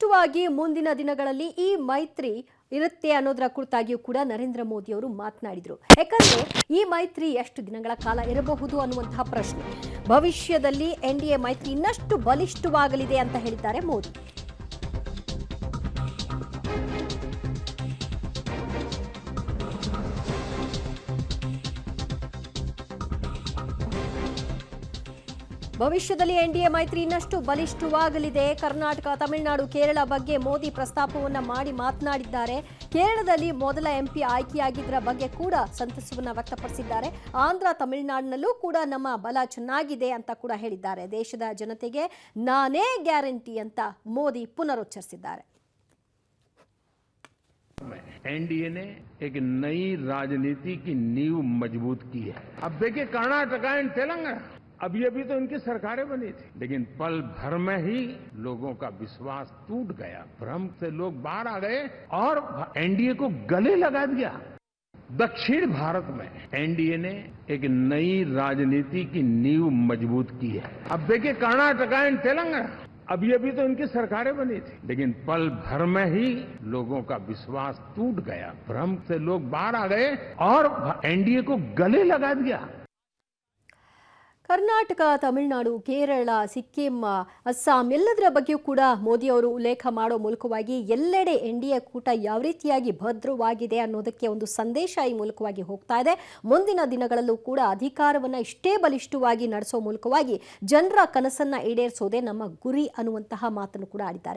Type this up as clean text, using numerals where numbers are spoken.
ಬಲಿಷ್ಠವಾಗಿ ಮುಂದಿನ ದಿನಗಳಲ್ಲಿ ಈ ಮೈತ್ರಿ ಇರುತ್ತೆ ಅನ್ನೋದರ ಕುರಿತಾಗಿಯೂ ಕೂಡ ನರೇಂದ್ರ ಮೋದಿ ಅವರು ಮಾತನಾಡಿದರು. ಯಾಕಂದ್ರೆ ಈ ಮೈತ್ರಿ ಎಷ್ಟು ದಿನಗಳ ಕಾಲ ಇರಬಹುದು ಅನ್ನುವಂತಹ ಪ್ರಶ್ನೆ. ಭವಿಷ್ಯದಲ್ಲಿ ಎನ್ಡಿಎ ಮೈತ್ರಿ ಇನ್ನಷ್ಟು ಬಲಿಷ್ಠವಾಗಲಿದೆ ಅಂತ ಹೇಳಿದ್ದಾರೆ ಮೋದಿ. ಭವಿಷ್ಯದಲ್ಲಿ ಎನ್ಡಿಎ ಮೈತ್ರಿ ಇನ್ನಷ್ಟು ಬಲಿಷ್ಠವಾಗಲಿದೆ. ಕರ್ನಾಟಕ, ತಮಿಳುನಾಡು, ಕೇರಳ ಬಗ್ಗೆ ಮೋದಿ ಪ್ರಸ್ತಾಪವನ್ನ ಮಾಡಿ ಮಾತನಾಡಿದ್ದಾರೆ. ಕೇರಳದಲ್ಲಿ ಮೊದಲ ಎಂಪಿ ಆಯ್ಕೆಯಾಗಿದ್ದರ ಬಗ್ಗೆ ಕೂಡ ಸಂತಸವನ್ನ ವ್ಯಕ್ತಪಡಿಸಿದ್ದಾರೆ. ಆಂಧ್ರ, ತಮಿಳುನಾಡಿನಲ್ಲೂ ಕೂಡ ನಮ್ಮ ಬಲ ಚೆನ್ನಾಗಿದೆ ಅಂತ ಕೂಡ ಹೇಳಿದ್ದಾರೆ. ದೇಶದ ಜನತೆಗೆ ನಾನೇ ಗ್ಯಾರಂಟಿ ಅಂತ ಮೋದಿ ಪುನರುಚ್ಚರಿಸಿದ್ದಾರೆ. एनडीए ने एक नई राजनीति की नींव मजबूत की है. अब देखिए कर्नाटक एंड तेलंगाना, अभी तो इनकी सरकारें बनी थी, लेकिन पल भर में ही लोगों का विश्वास टूट गया. भ्रम से लोग बाहर आ गए और एनडीए को गले लगा दिया. दक्षिण भारत में एनडीए ने एक नई राजनीति की नींव मजबूत की है. अब देखिए कर्नाटक एंड तेलंगाना, अभी तो इनकी सरकारें बनी थी, लेकिन पल भर में ही लोगों का विश्वास टूट गया. भ्रम से लोग बाहर आ गए और एनडीए को गले लगा दिया. ಕರ್ನಾಟಕ, ತಮಿಳುನಾಡು, ಕೇರಳ, ಸಿಕ್ಕಿಂ, ಅಸ್ಸಾಂ ಎಲ್ಲದರ ಬಗ್ಗೆಯೂ ಕೂಡ ಮೋದಿ ಅವರು ಉಲ್ಲೇಖ ಮಾಡೋ ಮೂಲಕವಾಗಿ ಎಲ್ಲೆಡೆ ಎನ್ಡಿಎ ಕೂಟ ಯಾವ ರೀತಿಯಾಗಿ ಭದ್ರವಾಗಿದೆ ಅನ್ನೋದಕ್ಕೆ ಒಂದು ಸಂದೇಶ ಈ ಮೂಲಕವಾಗಿ ಹೋಗ್ತಾ ಇದೆ. ಮುಂದಿನ ದಿನಗಳಲ್ಲೂ ಕೂಡ ಅಧಿಕಾರವನ್ನು ಇಷ್ಟೇ ಬಲಿಷ್ಠವಾಗಿ ನಡೆಸೋ ಮೂಲಕವಾಗಿ ಜನರ ಕನಸನ್ನ ಈಡೇರಿಸೋದೇ ನಮ್ಮ ಗುರಿ ಅನ್ನುವಂತಹ ಮಾತನ್ನು ಕೂಡ ಆಡಿದ್ದಾರೆ.